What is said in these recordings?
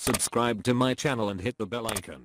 Subscribe to my channel and hit the bell icon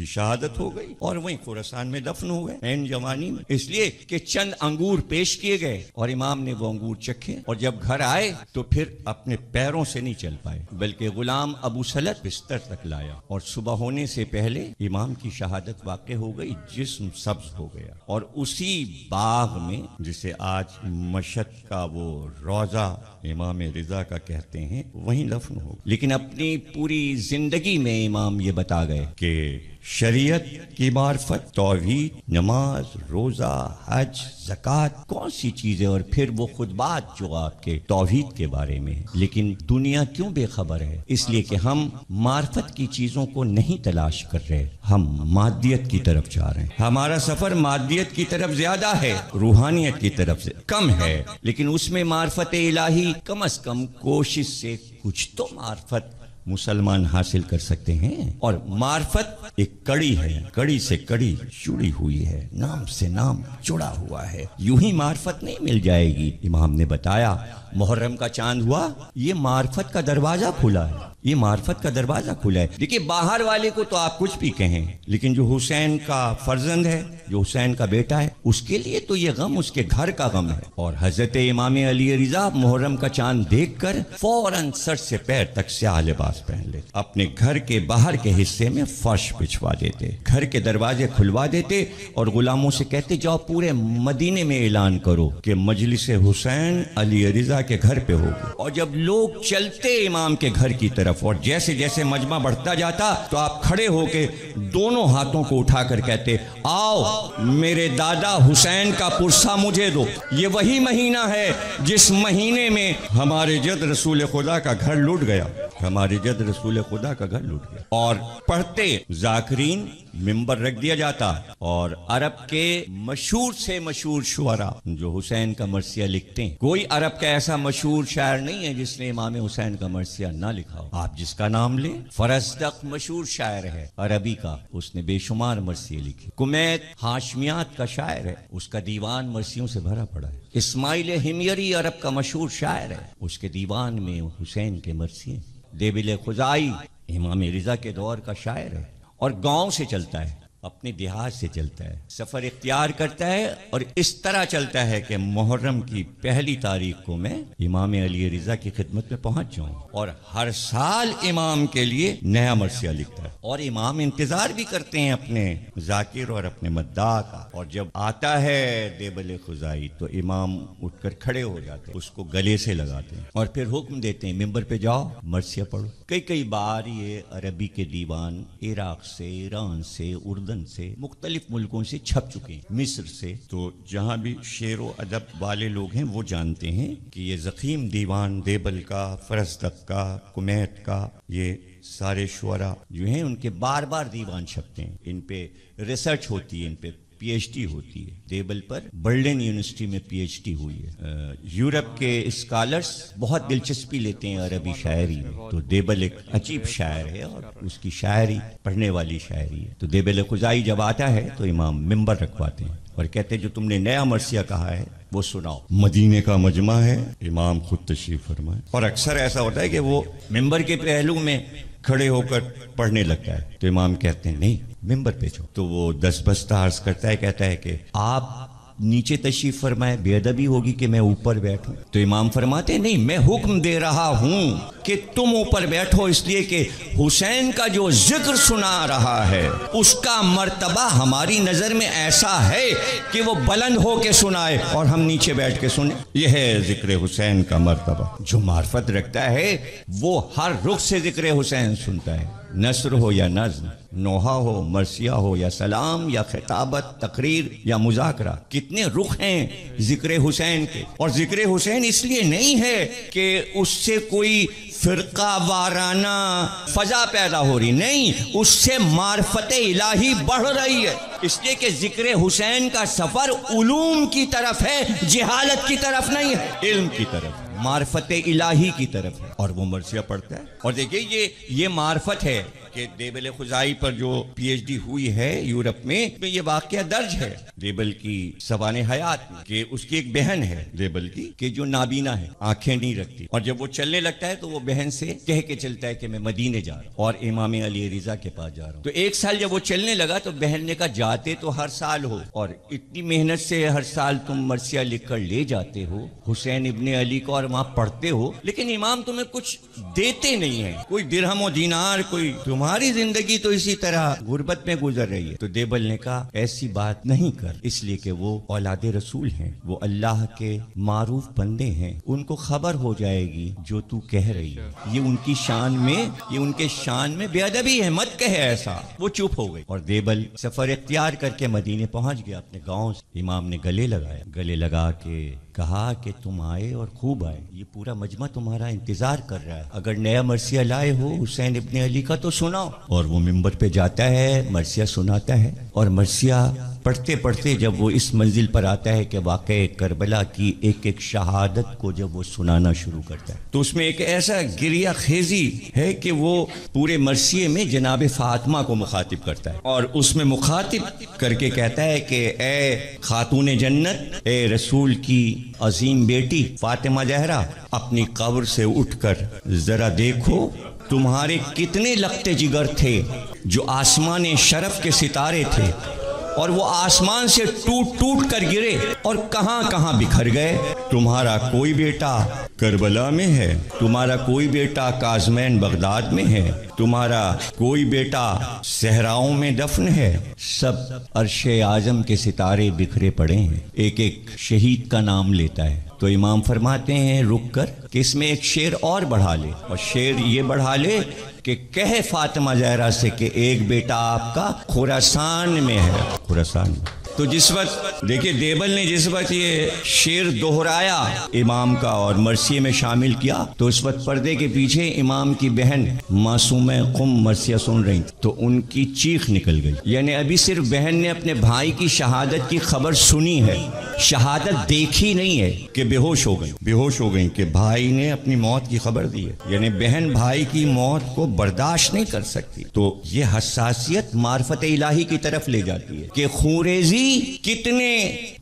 کی شہادت ہو گئی اور وہیں خراسان میں دفن ہو گئے عین جوانی میں، اس لیے کہ چند انگور پیش کیے گئے اور امام نے وہ انگور چکھے، اور جب گھر آئے تو پھر اپنے پیروں سے نہیں چل پائے بلکہ غلام ابو سلط بستر تک لایا، اور صبح ہونے سے پہلے امام کی شہادت واقع ہو گئی، جسم سبز ہو گیا، اور اسی باغ میں جسے آج مشہد کا وہ روضہ امام رضا کا کہتے ہیں وہیں دفن ہو، لیکن اپنی پوری زندگی میں امام یہ بتا گئے کہ شریعت کی معرفت، توحید، نماز، روزہ، حج، زکوٰۃ کون سی چیزیں، اور پھر وہ خطبات جو آپ کے توحید کے بارے میں ہے، لیکن دنیا کیوں بے خبر ہے؟ اس لیے کہ ہم معرفت کی چیزوں کو نہیں تلاش کر رہے، ہم مادیت کی طرف جا رہے ہیں، ہمارا سفر مادیت کی طرف زیادہ ہے، روحانیت کی طرف سے کم ہے، لیکن اس میں معرفت الہی کم از کم کوشش سے کچھ تو معرفت مسلمان حاصل کر سکتے ہیں، اور معرفت ایک کڑی ہے، کڑی سے کڑی جڑی ہوئی ہے، نام سے نام جڑا ہوا ہے، یوں ہی معرفت نہیں مل جائے گی۔ امام نے بتایا محرم کا چاند ہوا، یہ معرفت کا دروازہ کھلا ہے، یہ معرفت کا دروازہ کھلا ہے۔ دیکھیے باہر والے کو تو آپ کچھ بھی کہیں، لیکن جو حسین کا فرزند ہے، جو حسین کا بیٹا ہے، اس کے لیے تو یہ غم اس کے گھر کا غم ہے، اور حضرت امام علی رضا محرم کا چاند دیکھ کر فوراً سر سے پیر تک سیاہ لباس پہن لیتے، اپنے گھر کے باہر کے حصے میں فرش بچھوا دیتے، گھر کے دروازے کھلوا دیتے، اور غلاموں سے کہتے جاؤ پورے مدینے میں اعلان کرو کہ مجلس حسین علی رضا کے گھر پہ ہوگی، اور جب لوگ چلتے امام کے گھر کی طرف، اور جیسے جیسے مجمع بڑھتا جاتا تو آپ کھڑے ہو کے دونوں ہاتھوں کو اٹھا کر کہتے آؤ میرے دادا حسین کا پرسہ مجھے دو، یہ وہی مہینہ ہے جس مہینے میں ہمارے جد رسول خدا کا گھر لوٹ گیا، ہمارے جد رسول خدا کا گھر لوٹ گیا، اور پڑھتے ذاکرین ممبر رکھ دیا جاتا، اور عرب کے مشہور سے مشہور شعراء جو حسین کا مرثیہ لکھتے ہیں، کوئی عرب کا ایسا مشہور شاعر نہیں ہے جس نے امام حسین کا مرثیہ نہ لکھا ہو، آپ جس کا نام لیں، فرزدق مشہور شاعر ہے عربی کا، اس نے بے شمار مرثیے لکھے، کمیت ہاشمیات کا شاعر ہے، اس کا دیوان مرثیوں سے بھرا پڑا ہے، اسماعیل ہمیری عرب کا مشہور شاعر ہے، اس کے دیوان میں حسین کے مرثیے، دیبل خزائی امام رضا کے دور کا شاعر ہے، اور گاؤں سے چلتا ہے، اپنے دیہات سے چلتا ہے، سفر اختیار کرتا ہے، اور اس طرح چلتا ہے کہ محرم کی پہلی تاریخ کو میں امام علی رضا کی خدمت میں پہنچ جاؤں، اور ہر سال امام کے لیے نیا مرثیہ لکھتا ہے، اور امام انتظار بھی کرتے ہیں اپنے ذاکر اور اپنے مداح کا، اور جب آتا ہے دیبل خزائی تو امام اٹھ کر کھڑے ہو جاتے ہیں، اس کو گلے سے لگاتے ہیں، اور پھر حکم دیتے ہیں ممبر پہ جاؤ مرثیہ پڑھو۔ کئی بار یہ عربی کے دیوان عراق سے، ایران سے، اردن سے، مختلف ملکوں سے چھپ چکے ہیں، مصر سے، تو جہاں بھی شعر و ادب والے لوگ ہیں وہ جانتے ہیں کہ یہ ضخیم دیوان دیبل کا، فرزدق کا، کمیت کا، یہ سارے شعراء جو ہیں ان کے بار بار دیوان چھپتے ہیں، ان پہ ریسرچ ہوتی ہے، ان پہ پی ایچ ڈی ہوتی ہے، دیبل پر برلن یونیورسٹی میں پی ایچ ڈی ہوئی ہے، یورپ کے اسکالرز بہت دلچسپی لیتے ہیں عربی شاعری میں، تو دیبل ایک عجیب شاعر ہے، اور اس کی شاعری پڑھنے والی شاعری ہے، تو دیبل خزائی جب آتا ہے تو امام ممبر رکھواتے ہیں، اور کہتے ہیں جو تم نے نیا مرثیہ کہا ہے وہ سناؤ، مدینے کا مجمع ہے، امام خود تشریف فرمائے، اور اکثر ایسا ہوتا ہے کہ وہ ممبر کے پہلو میں کھڑے ہو کر پڑھنے لگتا ہے، تو امام کہتے ہیں نہیں ممبر پہ جاؤ، تو وہ دس بستہ عرض کرتا ہے، کہتا ہے کہ آپ نیچے تشریف فرمائے، بے ادبی ہوگی کہ میں اوپر بیٹھوں، تو امام فرماتے ہیں نہیں، میں حکم دے رہا ہوں کہ تم اوپر بیٹھو، اس لیے کہ حسین کا جو ذکر سنا رہا ہے اس کا مرتبہ ہماری نظر میں ایسا ہے کہ وہ بلند ہو کے سنائے اور ہم نیچے بیٹھ کے سنیں، یہ ہے ذکر حسین کا مرتبہ۔ جو معرفت رکھتا ہے وہ ہر رخ سے ذکر حسین سنتا ہے، نثر ہو یا نظم، نوحہ ہو، مرثیہ ہو یا سلام یا خطابت، تقریر یا مذاکرہ، کتنے رخ ہیں ذکر حسین کے، اور ذکر حسین اس لیے نہیں ہے کہ اس سے کوئی فرقہ وارانہ فضا پیدا ہو رہی، نہیں، اس سے معرفت الہی بڑھ رہی ہے، اس لیے کہ ذکر حسین کا سفر علوم کی طرف ہے، جہالت کی طرف نہیں ہے، علم کی طرف، معرفت الہی کی طرف ہے، اور وہ مرثیہ پڑھتا ہے، اور دیکھیے یہ معرفت ہے، کہ دیبل خزائی پر جو پی ایچ ڈی ہوئی ہے یورپ میں یہ واقعہ درج ہے دیبل کی سوانح حیات میں، کہ اس کی ایک بہن ہے دیبل کی کہ جو نابینا ہے، آنکھیں نہیں رکھتی، اور جب وہ چلنے لگتا ہے تو وہ بہن سے کہہ کے چلتا ہے کہ میں مدینے جا رہا ہوں اور امام علی رضا کے پاس جا رہا ہوں۔ تو ایک سال جب وہ چلنے لگا تو بہن نے کہا جاتے تو ہر سال ہو اور اتنی محنت سے ہر سال تم مرثیہ لکھ کر لے جاتے ہو حسین ابن علی کو اور وہاں پڑھتے ہو، لیکن امام تمہیں کچھ دیتے نہیں ہیں، کوئی درہم و دینار، کوئی، تمہاری زندگی تو اسی طرح غربت میں گزر رہی ہے۔ تو دیبل نے کہا ایسی بات نہیں کر، اس لیے کہ وہ اولاد رسول ہیں، وہ اللہ کے معروف بندے ہیں، ان کو خبر ہو جائے گی جو تو کہہ رہی ہے، یہ ان کی شان میں، یہ ان کے شان میں بے ادبی ہے، مت کہے ایسا۔ وہ چپ ہو گئی اور دیبل سفر اختیار کر کے مدینے پہنچ گیا اپنے گاؤں سے۔ امام نے گلے لگایا، گلے لگا کے کہا کہ تم آئے اور خوب آئے، یہ پورا مجمع تمہارا انتظار کر رہا ہے، اگر نیا مرثیہ لائے ہو حسین ابن علی کا تو سناؤ۔ اور وہ ممبر پہ جاتا ہے، مرثیہ سناتا ہے، اور مرثیہ پڑھتے پڑھتے جب وہ اس منزل پر آتا ہے کہ واقعہ کربلا کی ایک ایک شہادت کو جب وہ سنانا شروع کرتا ہے تو اس میں ایک ایسا گریہ خیزی ہے کہ وہ پورے مرثیے میں جناب فاطمہ کو مخاطب کرتا ہے، اور اس میں مخاطب کر کے کہتا ہے کہ اے خاتون جنت، اے رسول کی عظیم بیٹی فاطمہ زہرا، اپنی قبر سے اٹھ کر ذرا دیکھو تمہارے کتنے لخت جگر تھے جو آسمان شرف کے ستارے تھے، اور وہ آسمان سے ٹوٹ ٹوٹ کر گرے اور کہاں کہاں بکھر گئے۔ تمہارا کوئی بیٹا کربلا میں ہے، تمہارا کوئی بیٹا کاظمین بغداد میں ہے، تمہارا کوئی بیٹا صحراؤں میں دفن ہے، سب عرش اعظم کے ستارے بکھرے پڑے ہیں۔ ایک ایک شہید کا نام لیتا ہے تو امام فرماتے ہیں رک کر کہ اس میں ایک شعر اور بڑھا لے، اور شعر یہ بڑھا لے کہ کہے فاطمہ زہرا سے کہ ایک بیٹا آپ کا خراسان میں ہے، خراسان میں۔ تو جس وقت دیکھیں دیبل نے جس وقت یہ شعر دہرایا امام کا اور مرثیے میں شامل کیا تو اس وقت پردے کے پیچھے امام کی بہن معصومہ قم مرثیہ سن رہی تھی تو ان کی چیخ نکل گئی، یعنی ابھی صرف بہن نے اپنے بھائی کی شہادت کی خبر سنی ہے، شہادت دیکھی نہیں ہے کہ بے ہوش ہو گئی، بے ہوش ہو گئی کہ بھائی نے اپنی موت کی خبر دی ہے، یعنی بہن بھائی کی موت کو برداشت نہیں کر سکتی۔ تو یہ حساسیت معرفت الہی کی طرف لے جاتی ہے کہ خوریزی کتنے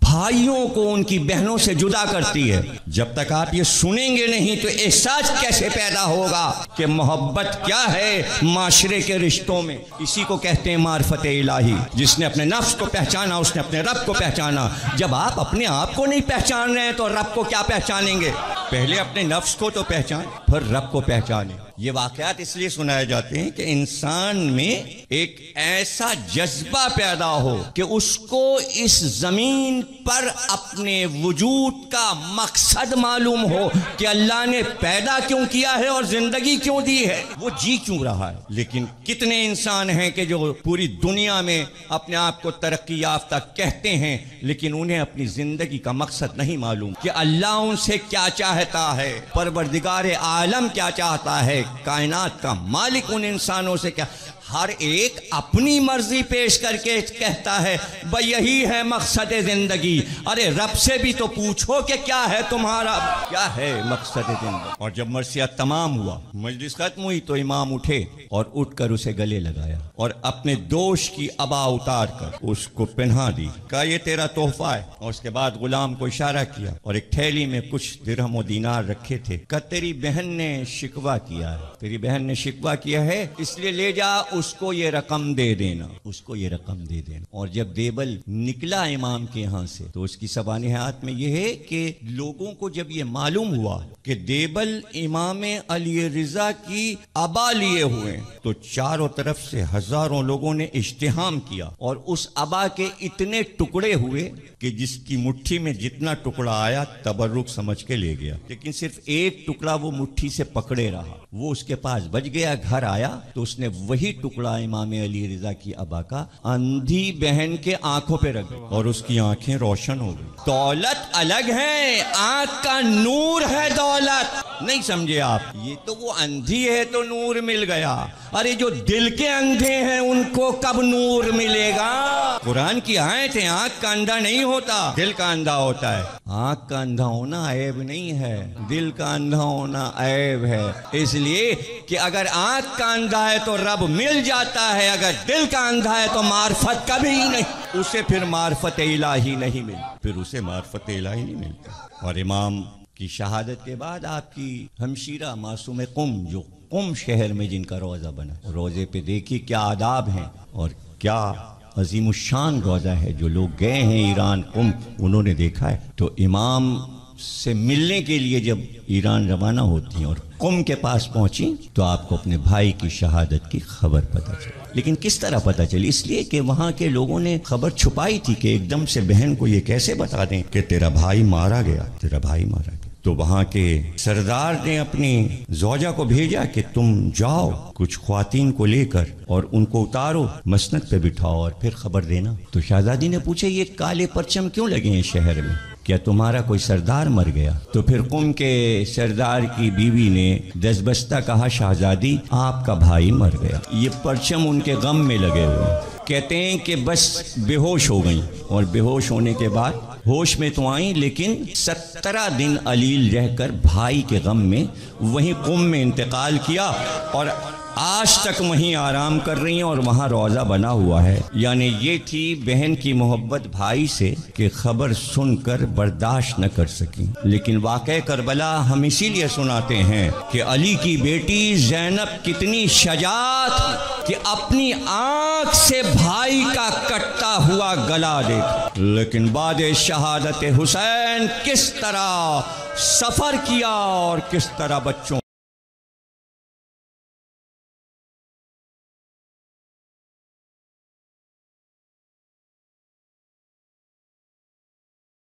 بھائیوں کو ان کی بہنوں سے جدا کرتی ہے۔ جب تک آپ یہ سنیں گے نہیں تو احساس کیسے پیدا ہوگا کہ محبت کیا ہے معاشرے کے رشتوں میں۔ اسی کو کہتے ہیں معرفت الہی۔ جس نے اپنے نفس کو پہچانا اس نے اپنے رب کو پہچانا۔ جب آپ اپنے آپ کو نہیں پہچان رہے ہیں تو رب کو کیا پہچانیں گے؟ پہلے اپنے نفس کو تو پہچان، پھر رب کو پہچانیں۔ یہ واقعات اس لیے سنائے جاتے ہیں کہ انسان میں ایک ایسا جذبہ پیدا ہو کہ اس کو اس زمین پر اپنے وجود کا مقصد معلوم ہو کہ اللہ نے پیدا کیوں کیا ہے اور زندگی کیوں دی ہے، وہ جی کیوں رہا ہے۔ لیکن کتنے انسان ہیں کہ جو پوری دنیا میں اپنے آپ کو ترقی یافتہ کہتے ہیں لیکن انہیں اپنی زندگی کا مقصد نہیں معلوم کہ اللہ ان سے کیا چاہتا ہے، پروردگار عالم کیا چاہتا ہے، کائنات کا مالک ان انسانوں سے کیا۔ ہر ایک اپنی مرضی پیش کر کے کہتا ہے بھئی یہی ہے مقصد زندگی۔ ارے رب سے بھی تو پوچھو کہ کیا ہے تمہارا، کیا ہے مقصد زندگی۔ اور جب مرثیہ تمام ہوا، مجلس ختم ہوئی تو امام اٹھے اور اٹھ کر اسے گلے لگایا اور اپنے دوش کی عبا اتار کر اس کو پہنا دی، کہا یہ تیرا تحفہ ہے۔ اور اس کے بعد غلام کو اشارہ کیا اور ایک تھیلی میں کچھ درہم و دینار رکھے تھے، کہا تیری بہن نے شکوہ کیا ہے، تیری بہن نے شکوہ کیا ہے اس لیے لے جا، اس کو یہ رقم دے دینا، اس کو یہ رقم دے دینا۔ اور جب دیبل نکلا امام کے یہاں سے تو اس کی سوانحات میں یہ ہے کہ لوگوں کو جب یہ معلوم ہوا کہ دیبل امام علی رضا کی عبا لیے ہوئے تو چاروں طرف سے ہزاروں لوگوں نے اجتہام کیا اور اس عبا کے اتنے ٹکڑے ہوئے کہ جس کی مٹھی میں جتنا ٹکڑا آیا تبرک سمجھ کے لے گیا، لیکن صرف ایک ٹکڑا وہ مٹھی سے پکڑے رہا، وہ اس کے پاس بچ گیا۔ گھر آیا تو اس نے وہی ٹکڑا امام علی رضا کی عبا کا اندھی بہن کے آنکھوں پہ رکھ اور اس کی آنکھیں روشن ہو گئی۔ دولت الگ ہے، آنکھ کا نور ہے دولت۔ نہیں سمجھے آپ؟ یہ تو وہ اندھی ہے تو نور مل گیا، ارے جو دل کے اندھے ہیں ان کو کب نور ملے گا؟ قرآن کی آیت ہے، آنکھ کا اندھا نہیں ہوتا، دل کا اندھا ہوتا ہے۔ آنکھ کا اندھا ہونا عیب نہیں ہے، دل کا اندھا ہونا عیب ہے، اس لیے کہ اگر آنکھ کا اندھا ہے تو رب مل جاتا ہے، اگر دل کا اندھا ہے تو معرفت کبھی نہیں، اسے پھر معرفت الہی نہیں ملتی، پھر اسے معرفت الہی نہیں ملتی۔ اور امام کی شہادت کے بعد آپ کی ہمشیرہ معصوم قم، جو قم شہر میں جن کا روضہ بنا، روضے پہ دیکھیے کیا آداب ہیں اور کیا عظیم الشان روضہ ہے۔ جو لوگ گئے ہیں ایران قم انہوں نے دیکھا ہے۔ تو امام سے ملنے کے لیے جب ایران روانہ ہوتی ہیں اور قم کے پاس پہنچی تو آپ کو اپنے بھائی کی شہادت کی خبر پتہ چلی۔ لیکن کس طرح پتہ چلی؟ اس لیے کہ وہاں کے لوگوں نے خبر چھپائی تھی کہ ایک دم سے بہن کو یہ کیسے بتا دیں کہ تیرا بھائی مارا گیا، تیرا بھائی مارا گیا۔ تو وہاں کے سردار نے اپنی زوجہ کو بھیجا کہ تم جاؤ کچھ خواتین کو لے کر اور ان کو اتارو، مسند پہ بٹھاؤ اور پھر خبر دینا۔ تو شہزادی نے پوچھا یہ کالے پرچم کیوں لگے ہیں شہر میں؟ کیا تمہارا کوئی سردار مر گیا؟ تو پھر قم کے سردار کی بیوی نے دستبستہ کہا شہزادی آپ کا بھائی مر گیا۔ یہ پرچم ان کے غم میں لگے ہوئے، کہتے ہیں کہ بس بے ہوش ہو گئیں، اور بے ہوش ہونے کے بعد ہوش میں تو آئیں لیکن 17 دن علیل رہ کر بھائی کے غم میں وہیں قم میں انتقال کیا، اور آج تک وہیں آرام کر رہی ہیں اور وہاں روضہ بنا ہوا ہے۔ یعنی یہ تھی بہن کی محبت بھائی سے کہ خبر سن کر برداشت نہ کر سکی۔ لیکن واقعہ کربلا ہم اسی لیے سناتے ہیں کہ علی کی بیٹی زینب کتنی شجاعت کہ اپنی آنکھ سے بھائی کا کٹتا ہوا گلا دیکھ، لیکن بعد شہادت حسین کس طرح سفر کیا اور کس طرح بچوں